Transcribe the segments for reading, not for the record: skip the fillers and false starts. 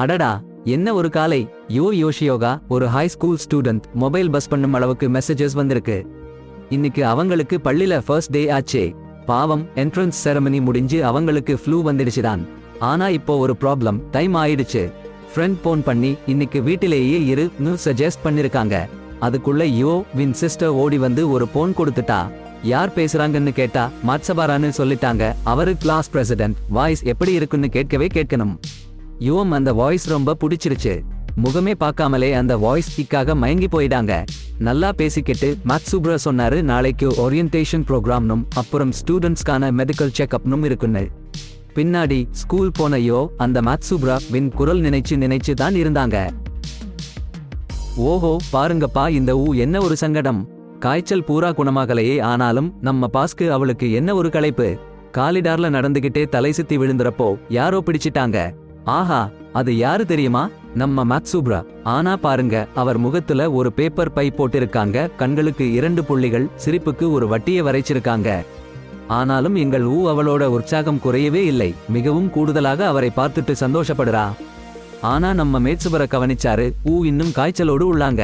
அடடா, என்ன ஒரு காலை! யோஷியோகா ஒரு high school student mobile bus பண்ணும் அளவுக்கு மெசேஜஸ் வந்திருக்கு. இன்னைக்கு அவங்களுக்கு பள்ளியில ஃபர்ஸ்ட் டே ஆச்சே. பாவம், என்ட்ரன்ஸ் செரமனி முடிஞ்சு அவங்களுக்கு ஃப்ளூ வந்துடுச்சுதான். ஆனா இப்போ ஒரு ப்ராப்ளம், டைம் ஆயிடுச்சு. ஃப்ரெண்ட் போன் பண்ணி இன்னைக்கு வீட்டிலேயே இருன்னு சஜெஸ்ட் பண்ணிருக்காங்க. அதுக்குள்ள வின் சிஸ்டர் ஓடி வந்து ஒரு போன் கொடுத்துட்டா. யார் பேசுறாங்கன்னு கேட்டா மாட்சபாரான்னு சொல்லிட்டாங்க. அவரு கிளாஸ் பிரசிடென்ட். வாய்ஸ் எப்படி இருக்குன்னு கேட்கணும். அந்த வாய்ஸ் ரொம்ப பிடிச்சிருச்சு. முகமே பார்க்காமலே அந்த வாய்ஸ் கிக்காக மயங்கி போயிடாங்க. நல்லா பேசிக்கிட்டு மாட்சுப்ரா சொன்னாரு, நாளைக்கு ஓரியன்டேஷன் ப்ரோக்ராம்னும் அப்புறம் ஸ்டூடெண்ட்ஸ்க்கான மெடிக்கல் செக்அப்னும் இருக்குன்னு. பின்னாடி ஸ்கூல் போன அந்த மாட்சுப்ரா வின் குரல் நினைச்சு தான் இருந்தாங்க. ஓஹோ, பாருங்கப்பா, இந்த என்ன ஒரு சங்கடம்! காய்ச்சல் பூரா குணமாகலையே, ஆனாலும் நம்ம பாஸ்க்கு அவளுக்கு என்ன ஒரு களைப்பு! காலிடார்ல நடந்துகிட்டே தலை சுத்தி விழுந்துறப்போ யாரோ பிடிச்சிட்டாங்க. ஆஹா, அது யாரு தெரியுமா? நம்ம மாட்சுப்ரா. ஆனா பாருங்க, அவர் முகத்துல ஒரு பேப்பர் பை போட்டிருக்காங்க, கண்களுக்கு 2 புள்ளிகள், சிரிப்புக்கு ஒரு வட்டியை வரைச்சிருக்காங்க. ஆனாலும் எங்கள் அவளோட உற்சாகம் குறையவே இல்லை. மிகவும் கூடுதலாக அவரை பார்த்துட்டு சந்தோஷப்படுறா. ஆனா நம்ம மேட்சுபரை கவனிச்சாரு. இன்னும் காய்ச்சலோடு உள்ளாங்க.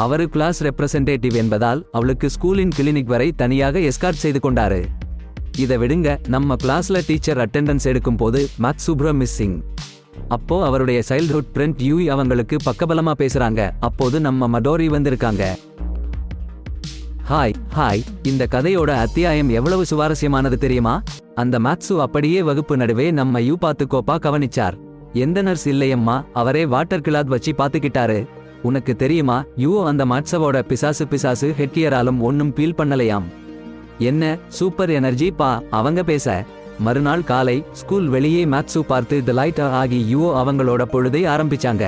அவரு கிளாஸ் ரெப்ரசன்டேட்டிவ் என்பதால் அவளுக்கு ஸ்கூலின் கிளினிக் வரை தனியாக எஸ்கார்ட் செய்து கொண்டாரு. இதை விடுங்க, நம்ம கிளாஸ்ல டீச்சர் அட்டெண்டன்ஸ் எடுக்கும் போது மாட்சுப்ரா மிஸ்ஸிங். அப்போ அவருடைய சைல்ட்ஹுட் ஃப்ரெண்ட் அவங்களுக்கு பக்கபலமா பேசுறாங்க. அப்போது நம்ம மடோரி வந்திருக்காங்க. ஹாய், இந்த கதையோட அத்தியாயம் எவ்வளவு சுவாரஸ்யமானது தெரியுமா? அந்த மாட்சு அப்படியே வகுப்பு நடுவே நம்ம பார்த்துக்கோப்பா கவனிச்சார். எந்த நர்ஸ் இல்லையம்மா, அவரே வாட்டர் கிளாத் வச்சு பாத்துக்கிட்டாரு. உனக்கு தெரியுமா, அந்த மாட்சவோட பிசாசு ஹெட்கியராலும் ஒன்னும் ஃபீல் பண்ணலையாம். என்ன சூப்பர் எனர்ஜி பா அவங்க பேச. மறுநாள் காலை ஸ்கூல் வெளியே மாட்சு பார்த்து டிலைட் ஆகி அவங்களோட பொழுதை ஆரம்பிச்சாங்க.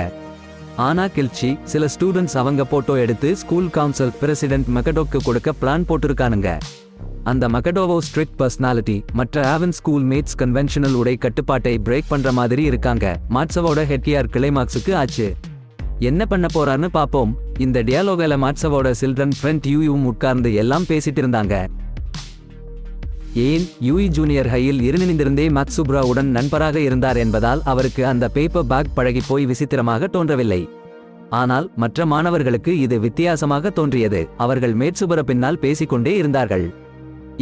ஆனா கில்ச்சி சில ஸ்டூடெண்ட்ஸ் அவங்க போட்டோ எடுத்து ஸ்கூல் கவுன்சில் பிரசிடென்ட் மெகடோக்கு கொடுக்க பிளான் போட்டிருக்கானுங்க. அந்த மெகடோவோ ஸ்ட்ரிக்ட் பர்சனாலிட்டி, மற்ற ஆவன் ஸ்கூல் மேட்ஸ் கன்வென்ஷனல் உடை கட்டுப்பாட்டை பிரேக் பண்ற மாதிரி இருக்காங்க. மாட்சவோட ஹெட்கியார் கிளைமாக்ஸுக்கு ஆச்சு. என்ன பண்ண போறான்னு பாப்போம். இந்த டியாலோகில மாட்சவோட சில்ட்ரன் ஃப்ரெண்ட் உட்கார்ந்து எல்லாம் பேசிட்டு இருந்தாங்க. ஏன் ஜூனியர் ஹையில் இருந்திருந்தே மாட்சுப்ராவுடன் நண்பராக இருந்தார் என்பதால் அவருக்கு அந்த பேப்பர் பேக் பழகி போய் விசித்திரமாக தோன்றவில்லை. ஆனால் மற்ற மாணவர்களுக்கு இது வித்தியாசமாக தோன்றியது. அவர்கள் மேட்சுபர பின்னால் பேசிக்கொண்டே இருந்தார்கள்.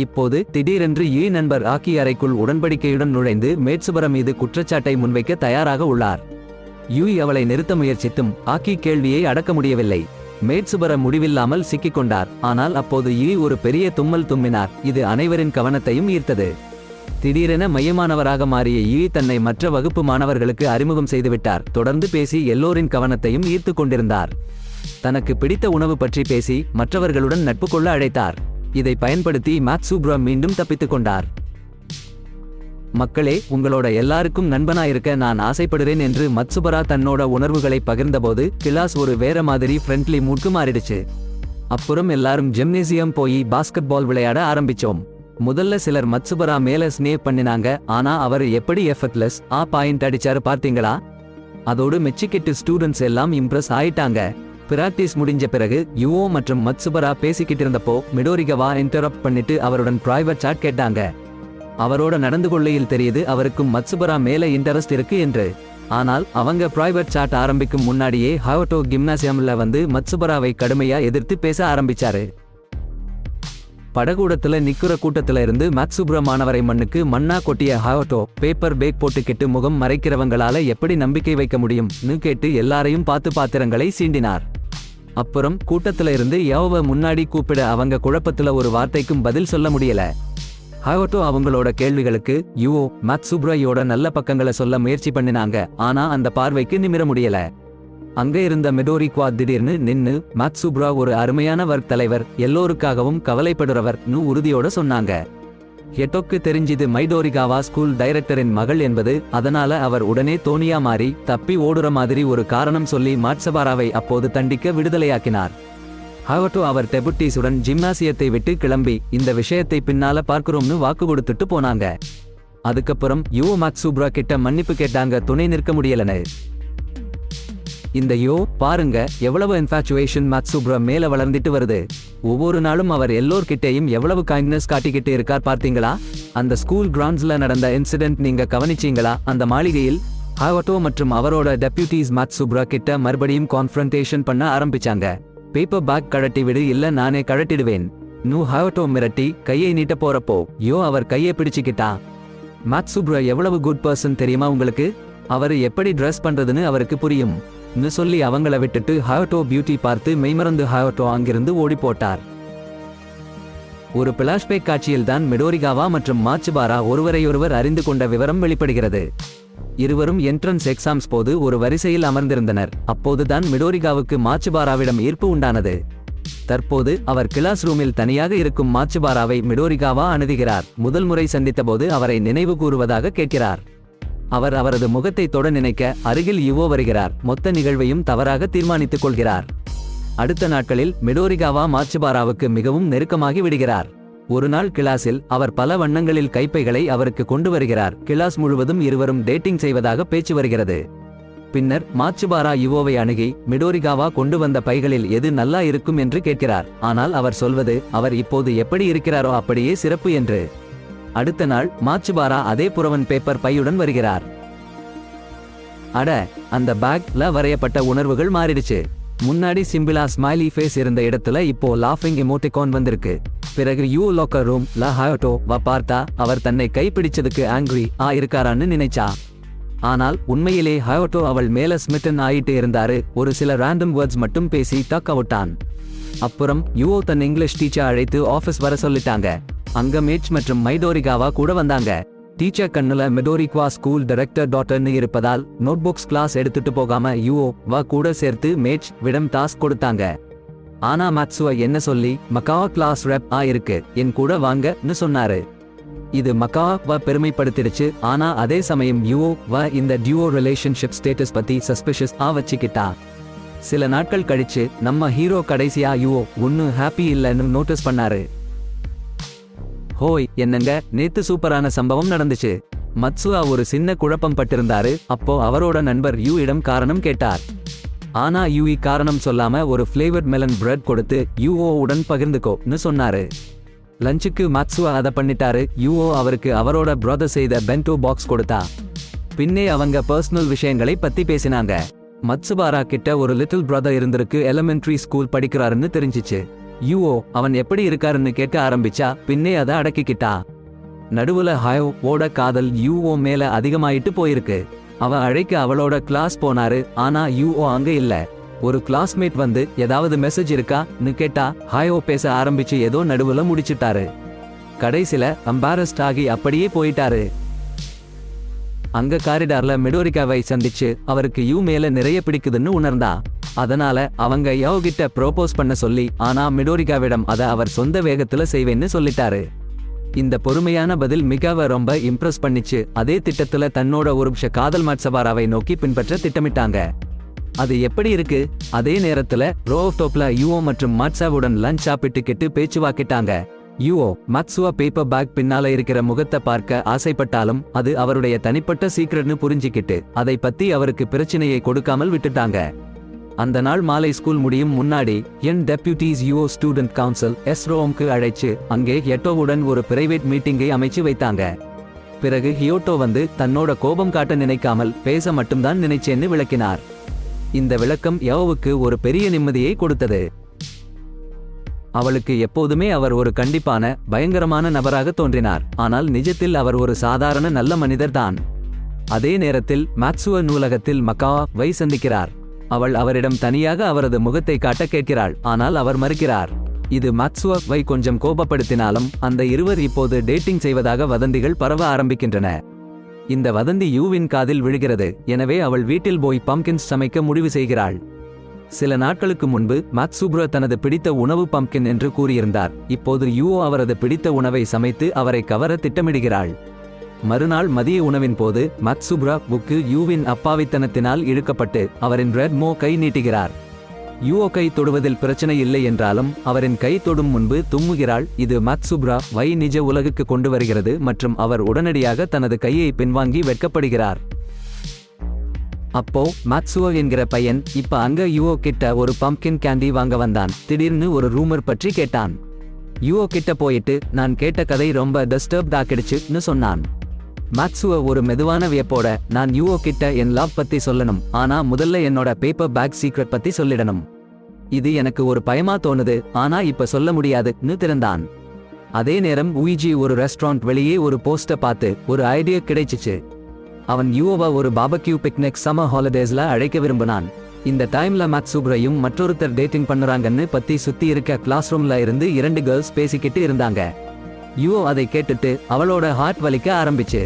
இப்போது திடீரென்று நண்பர் ஆக்கி அறைக்குள் உடன்படிக்கையுடன் நுழைந்து மேட்சுபர மீது குற்றச்சாட்டை முன்வைக்க தயாராக உள்ளார். அவளை நிறுத்த முயற்சித்தும் ஆக்கி கேள்வியை அடக்க முடியவில்லை. மேட்சுபர முடிவில்லாமல் சிக்கிக்கொண்டார். ஆனால் அப்போது ஒரு பெரிய தும்மல் தும்மினார். இது அனைவரின் கவனத்தையும் ஈர்த்தது. திடீரென மையமானவராக மாறிய தன்னை மற்ற வகுப்பு மாணவர்களுக்கு அறிமுகம் செய்துவிட்டார். தொடர்ந்து பேசி எல்லோரின் கவனத்தையும் ஈர்த்து கொண்டிருந்தார். தனக்கு பிடித்த உணவு பற்றி பேசி மற்றவர்களுடன் நட்பு கொள்ள அழைத்தார். இதை பயன்படுத்தி மாட்சுப்ரா மீண்டும் தப்பித்துக் கொண்டார். மக்களே, உங்களோட எல்லாருக்கும் நண்பனாயிருக்க நான் ஆசைப்படுறேன் என்று மாட்சுபரா தன்னோட உணர்வுகளை பகிர்ந்தபோது கிளாஸ் ஒரு வேற மாதிரி ஃப்ரெண்ட்லி மூட்க்கு மாறிடுச்சு. அப்புறம் எல்லாரும் ஜிம்னேசியம் போய் பாஸ்கெட் பால் விளையாட ஆரம்பிச்சோம். முதல்ல சிலர் மாட்சுபரா மேல ஸ்னேப் பண்ணினாங்க. ஆனா அவர் எப்படி எஃபர்ட்லெஸ் பாயிண்ட் அடிச்சாரு பார்த்தீங்களா? அதோடு மெச்சிக்கிட்டு ஸ்டூடெண்ட்ஸ் எல்லாம் இம்ப்ரெஸ் ஆயிட்டாங்க. பிராக்டிஸ் முடிஞ்ச பிறகு மற்றும் மாட்சுபரா பேசிக்கிட்டு இருந்தப்போ மிடோரிகவா இன்டரப்ட் பண்ணிட்டு அவருடன் பிரைவேட் சாட் கேட்டாங்க. அவரோட நடந்து கொள்ளையில் தெரியுது அவருக்கும் மாட்சுபரா மேல இன்டரெஸ்ட் இருக்கு என்று. ஆனால் அவங்க பிரைவேட் சாட் ஆரம்பிக்கும் முன்னாடியே ஹயோட்டோ கிம்னாசியம்ல வந்து மாட்சுபராவை கடுமையா எதிர்த்து பேச ஆரம்பிச்சாரு. படகூடத்துல நிக்கிற கூட்டத்துல இருந்து மாட்சுபரா மாணவரை மண்ணா கொட்டிய ஹயோட்டோ பேப்பர் பேக் போட்டுக்கிட்டு முகம் மறைக்கிறவங்களால எப்படி நம்பிக்கை வைக்க முடியும்னு கேட்டு எல்லாரையும் பார்த்து பாத்திரங்களை சீண்டினார். அப்புறம் கூட்டத்துல இருந்து முன்னாடி கூப்பிட அவங்க குழப்பத்துல ஒரு வார்த்தைக்கும் பதில் சொல்ல முடியல. ஹயோட்டோ அவங்களோட கேள்விகளுக்கு மாட்சுப்ராயோட நல்ல பக்கங்களை சொல்ல முயற்சி பண்ணினாங்க. ஆனா அந்த பார்வைக்கு நிமிர முடியல. அங்க இருந்த மிடோரிக்வா திடீர்னு நின்னு, மாட்சுப்ரா ஒரு அருமையான வர்க் தலைவர், எல்லோருக்காகவும் கவலைப்படுறவர்னு உறுதியோட சொன்னாங்க. ஹெட்டோக்கு தெரிஞ்சிது மைடோரிகாவா ஸ்கூல் டைரக்டரின் மகள் என்பது. அதனால அவர் உடனே தோணியா மாறி தப்பி ஓடுற மாதிரி ஒரு காரணம் சொல்லி மாட்சுபராவை அப்போது தண்டிக்க விடுதலையாக்கினார். ஹயோட்டோ அவர் டெபுட்டீஸுடன் ஜிம்னாசியத்தை விட்டு கிளம்பி இந்த விஷயத்தை பின்னால பார்க்கிறோம்னு வாக்கு கொடுத்துட்டு போனாங்க. அதுக்கப்புறம் மாட்சுப்ரா கிட்ட மன்னிப்பு கேட்டாங்க, துணை நிற்க முடியலன்னு. இந்த பாருங்க, எவ்வளவு இன்ஃபாச்சுவேஷன் மாட்சுப்ரா மேல வளர்ந்துட்டு வருது. ஒவ்வொரு நாளும் அவர் எல்லோர்கிட்டையும் எவ்வளவு கைண்ட்னஸ் காட்டிக்கிட்டு இருக்கார் பார்த்தீங்களா? அந்த ஸ்கூல் கிரவுண்ட்ஸ்ல நடந்த இன்சிடென்ட் நீங்க கவனிச்சீங்களா? அந்த மாளிகையில் ஹாயோட்டோ மற்றும் அவரோட டெப்யூட்டிஸ் மாட்சுபுரா கிட்ட மறுபடியும் கான்ஃபரன்டேஷன் பண்ண ஆரம்பிச்சாங்க. பேப்பர் பேக் கழட்டி விடு, இல்ல நானே கழட்டிடுவேன். ஹாயோட்டோ மிரட்டி கையை நீட்ட போறப்போ அவர் கையை பிடிச்சுக்கிட்டா. மாட்சுபுரா எவ்வளவு குட் பர்சன் தெரியுமா உங்களுக்கு, அவரு எப்படி ட்ரெஸ் பண்றதுன்னு அவருக்கு புரியும் சொல்லி அவங்கள விட்டுட்டு ஹாயோட்டோ பியூட்டி பார்த்து மெய்மறந்து ஹாயோட்டோ அங்கிருந்து ஓடி போட்டார். ஒரு பிளாஷ்பேக் காட்சியில் தான் மிடோரிகாவா மற்றும் மாட்சுபாரா ஒருவரையொருவர் அறிந்து கொண்ட விவரம் வெளிப்படுகிறது. இருவரும் என்ட்ரன்ஸ் எக்ஸாம்ஸ் போது ஒரு வரிசையில் அமர்ந்திருந்தனர். அப்போதுதான் மிடோரிகாவுக்கு மாட்சுபாராவிடம் ஈர்ப்பு உண்டானது. தற்போது அவர் கிளாஸ் ரூமில் தனியாக இருக்கும் மாட்சுபாராவை மிடோரிகாவா அணுகுகிறார். முதல் முறை சந்தித்த போது அவரை நினைவு கூறுவதாக கேட்கிறார். அவர் அவரது முகத்தை தொட நினைக்க அருகில் யுவோ வருகிறார். மொத்த நிகழ்வையும் தவறாக தீர்மானித்துக் கொள்கிறார். அடுத்த நாட்களில் மிடோரிகாவா மாட்சுபாராவுக்கு மிகவும் நெருக்கமாகி விடுகிறார். ஒரு நாள் கிளாஸில் அவர் பல வண்ணங்களில் கைப்பைகளை அவருக்கு கொண்டு வருகிறார். கிளாஸ் முழுவதும் இருவரும் டேட்டிங் செய்வதாக பேச்சு வருகிறது. பின்னர் மாட்சுபாரா யுவோவை அணுகி மிடோரிகாவா கொண்டு வந்த பைகளில் எது நல்லா இருக்கும் என்று கேட்கிறார். ஆனால் அவர் சொல்வது அவர் இப்போது எப்படி இருக்கிறாரோ அப்படியே சிறப்பு என்று. அடுத்த நாள் மாட்சுபாரா அதே புறவன் பேப்பர் பையுடன் வருகிறார். அட, அந்த பேக்ல வரையப்பட்ட உணர்வுகள் மாறிடுச்சு. முன்னாடி சிம்பிளா ஸ்மைலி ஃபேஸ் இருந்த இடத்துல இப்போ லாஃபிங் எமோட்டிகான் வந்திருக்கு. பிறகு லாக்கர் ரூம் ஹாயோட்டோ வா பார்த்தா அவர் தன்னை கைப்பிடிச்சதுக்கு ஆங்கிரி இருக்காரான்னு நினைச்சா. ஆனால் உண்மையிலே ஹாயோட்டோ அவள் மேல ஸ்மிட்டன் ஆயிட்டு இருந்தாரு. ஒரு சில ரேண்டம் வேர்ட்ஸ் மட்டும் பேசி டக் அவுட்டான். அப்புறம் தன் இங்கிலீஷ் டீச்சர் அழைத்து ஆபீஸ் வர சொல்லிட்டாங்க. அங்க மேட்ச் மற்றும் மைடோரிகாவா கூட வந்தாங்க. டீச்சர் கண்ணுல மிடோரிகா ஸ்கூல் டைரக்டர் டாட்டர்னு இருப்பதால் நோட்புக்ஸ் கிளாஸ் எடுத்துட்டு போகாம வா கூட சேர்த்து மேட்ச் விடம் டாஸ்க் கொடுத்தாங்க. ஆனா மாட்சுவா என்ன சொல்லி மக்காவா கிளாஸ் ரெப் இருக்கு, என் கூட வாங்கன்னு சொன்னாரு. இது மக்காவா பெருமைப்படுத்திடுச்சு. ஆனா அதே சமயம் வா இந்த டியூஓ ரிலேஷன்ஷிப் ஸ்டேட்டஸ் பத்தி சஸ்பிஷியஸ் வச்சுக்கிட்டா. சில நாட்கள் கழிச்சு நம்ம ஹீரோ கடைசியா ஒன்னு ஹாப்பி இல்லன்னு நோட்டீஸ் பண்ணாரு. ஹோய், என்னங்க, நேத்து சூப்பரான சம்பவம் நடந்துச்சு. மட்சுவா ஒரு சின்ன குழப்பம் பட்டிருந்தாரு. அப்போ அவரோட நண்பர் இடம் காரணம் கேட்டார். ஆனா காரணம் சொல்லாம ஒரு ஃபிளேவர்ட் மெலன் பிரெட் கொடுத்து உடன் பகிர்ந்துக்கோன்னு சொன்னாரு. லஞ்சுக்கு மட்சுவா அதை பண்ணிட்டாரு. அவருக்கு அவரோட பிரதர் செய்த பென்டோ பாக்ஸ் கொடுத்தா. பின்னே அவங்க பர்சனல் விஷயங்களை பத்தி பேசினாங்க. மட்சுபாரா கிட்ட ஒரு லிட்டில் பிரதர் இருந்திருக்கு, எலிமெண்டரி ஸ்கூல் படிக்கிறாருன்னு தெரிஞ்சிச்சு. அவன் எப்படி இருக்காருன்னு கேட்க ஆரம்பிச்சா. பின்னே அதை அடக்கிக்கிட்டா. நடுவுல ஹாயோவோட காதல் மேல அதிகமாயிட்டு போயிருக்கு. அவன் அழைக்க அவளோட கிளாஸ் போனாரு. ஆனா அங்க இல்ல. ஒரு கிளாஸ்மேட் வந்து ஏதாவது மெசேஜ் இருக்கான்னு கேட்டா ஹாயோ பேச ஆரம்பிச்சு ஏதோ நடுவுல முடிச்சிட்டாரு. கடைசில அம்பாரஸ்ட் ஆகி அப்படியே போயிட்டாரு. அங்க காரிடார்ல மிடோரிகாவை சந்திச்சு அவருக்கு மேல நிறைய பிடிக்குதுன்னு உணர்ந்தா. அதனால அவங்க கிட்ட ப்ரோபோஸ் பண்ண சொல்லி, ஆனா மிடோரிகாவிடம் அத அவர் சொந்த வேகத்துல செய்வேன்னு சொல்லிட்டாரு. இந்த பொறுமையான பதில் மிகாவை ரொம்ப இம்ப்ரெஸ் பண்ணிச்சு. அதே திட்டத்துல தன்னோட ஒரு காதல் மாட்சுபாராவை நோக்கி பின்பற்ற திட்டமிட்டாங்க. அது எப்படி இருக்கு? அதே நேரத்துல ரோவ்டோப்ல மற்றும் மாட்சாவுடன் லஞ்ச் சாப்பிட்டுக்கிட்டு பேச்சுவாக்கிட்டாங்க. மாட்சுவா பேப்பர் பேக் பின்னால இருக்கிற முகத்தை பார்க்க ஆசைப்பட்டாலும் அது அவருடைய தனிப்பட்ட சீக்ரெட்னு புரிஞ்சுக்கிட்டு அதை பத்தி அவருக்கு பிரச்சனையை கொடுக்காமல் விட்டுட்டாங்க. அந்த நாள் மாலை ஸ்கூல் முடியும் முன்னாடி டெப்யூட்டிஸ் ஸ்டூடெண்ட் கவுன்சில் ரோம்க்கு அழைச்சு அங்கே ஹியோட்டோவுடன் ஒரு பிரைவேட் மீட்டிங்கை அமைச்சு வைத்தாங்க. பிறகு ஹியோட்டோ வந்து தன்னோட கோபம் காட்ட நினைக்காமல் பேச மட்டும்தான் நினைச்சேன்னு விளக்கினார். இந்த விளக்கம் யோவுக்கு ஒரு பெரிய நிம்மதியை கொடுத்தது. அவளுக்கு எப்போதுமே அவர் ஒரு கண்டிப்பான பயங்கரமான நபராக தோன்றினார். ஆனால் நிஜத்தில் அவர் ஒரு சாதாரண நல்ல மனிதர் தான். அதே நேரத்தில் மாட்சுவா நூலகத்தில் மக்காவை சந்திக்கிறார். அவள் அவரிடம் தனியாக அவரது முகத்தை காட்ட கேட்கிறாள். ஆனால் அவர் மறுக்கிறார். இது மாட்சுவாவை கொஞ்சம் கோபப்படுத்தினாலும் அந்த இருவர் இப்போது டேட்டிங் செய்வதாக வதந்திகள் பரவ ஆரம்பிக்கின்றன. இந்த வதந்தி யூவின் காதில் விழுகிறது. எனவே அவள் வீட்டில் போய் பம்கின்ஸ் சமைக்க முடிவு செய்கிறாள். சில நாட்களுக்கு முன்பு மாட்சுபுரா தனது பிடித்த உணவு பம்கின் என்று கூறியிருந்தார். இப்போது அவரது பிடித்த உணவை சமைத்து அவரை கவர திட்டமிடுகிறாள். மறுநாள் மதிய உணவின் போது மாட்சுபுராவுக்கு யூவின் அப்பாவித்தனத்தினால் இழுக்கப்பட்டு அவரின் ரெட் மோ கை நீட்டுகிறார். கை தொடுவதில் பிரச்சனை இல்லை என்றாலும் அவரின் கை தொடும் முன்பு தும்முகிறாள். இது மாட்சுபுராவை நிஜ உலகுக்கு கொண்டு வருகிறது மற்றும் அவர் உடனடியாக தனது கையை பின்வாங்கி வெட்கப்படுகிறார். அப்போ மாட்சுவா என்கிற பையன் இப்ப அங்க கிட்ட ஒரு பம்கின் கேண்டி வாங்க வந்தான். திடீர்னு ஒரு ரூமர் பற்றி கேட்டான். கிட்ட போயிட்டு நான் கேட்ட கதை ரொம்ப டிஸ்டர்ப்ட் ஆக்கிடுச்சுன்னு சொன்னான். மேக்ஸுவ ஒரு மெதுவான வியப்போட, நான் யூஓ கிட்ட என் லாப் பத்தி சொல்லணும், ஆனா முதல்ல என்னோட பேப்பர் பேக் சீக்ரெட் பத்தி சொல்லிடணும். இது எனக்கு ஒரு பயமா தோணுது, ஆனா இப்ப சொல்ல முடியாதுன்னு திறந்தான். அதே நேரம் உயிஜி ஒரு ரெஸ்டாரண்ட் வெளியே ஒரு போஸ்ட பார்த்து ஒரு ஐடியா கிடைச்சிச்சு. அவன் யூஓவா ஒரு பாபக்யூ பிக்னிக் சம்மர் ஹாலிடேஸ்ல அழைக்க விரும்பினான். இந்த டைம்ல மேக்ஸுப்ரையும் மற்றொருத்தர் டேட்டிங் பண்ணுறாங்கன்னு பத்தி சுத்தி இருக்க கிளாஸ் ரூம்ல இருந்து 2 கேர்ள்ஸ் பேசிக்கிட்டு இருந்தாங்க. யூஓ அதை கேட்டுட்டு அவளோட ஹார்ட் வலிக்க ஆரம்பிச்சு.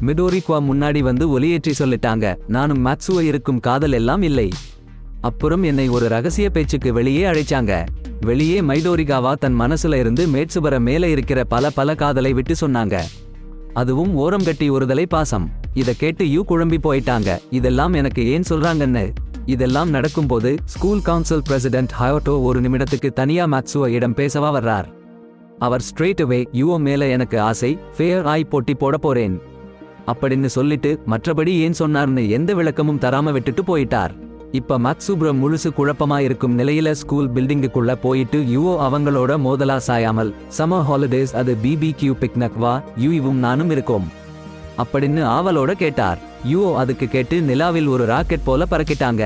மிடோரிக்வா முன்னாடி வந்து ஒலியேற்றி சொல்லிட்டாங்க, நானும் மேக்ஸுவ இருக்கும் காதல் எல்லாம் இல்லை. அப்புறம் என்னை ஒரு ரகசிய பேச்சுக்கு வெளியே அழைச்சாங்க. வெளியே மைடோரிகாவா தன் மனசுல இருந்து மேட்சுபர மேல இருக்கிற பல காதலை விட்டு சொன்னாங்க. அதுவும் ஓரம் கட்டி ஒருதலை பாசம். இத கேட்டு யூ குழம்பி போயிட்டாங்க. இதெல்லாம் எனக்கு ஏன் சொல்றாங்கன்னு. இதெல்லாம் நடக்கும்போது ஸ்கூல் கவுன்சில் பிரசிடென்ட் ஹயோட்டோ ஒரு நிமிடத்துக்கு தனியா மேக்ஸுவ இடம் பேசவா வர்றார். அவர் ஸ்ட்ரெயிட் அவே யூஓ மேல எனக்கு ஆசை, ஃபேர் ஆய் போட்டி போட போறேன் அப்படின்னு சொல்லிட்டு மற்றபடி ஏன் சொன்னார்னு எந்த விளக்கமும் தராம விட்டுட்டு போயிட்டார். இப்ப மேக்ஸுப்ரம் முழுசு குழப்பமா இருக்கும் நிலையில ஸ்கூல் பில்டிங்குக்குள்ள போயிட்டு யூஓ அவங்களோட மோதலா சாயாமல், சம்மர் ஹாலிடேஸ் அது பிபிக்யூ பிக்னிக் வா, யூவும் நானும் இருக்கோம் அப்படின்னு ஆவலோட கேட்டார். யூஓ அதுக்கு கேட்டு நிலாவில் ஒரு ராக்கெட் போல பறக்கிட்டாங்க.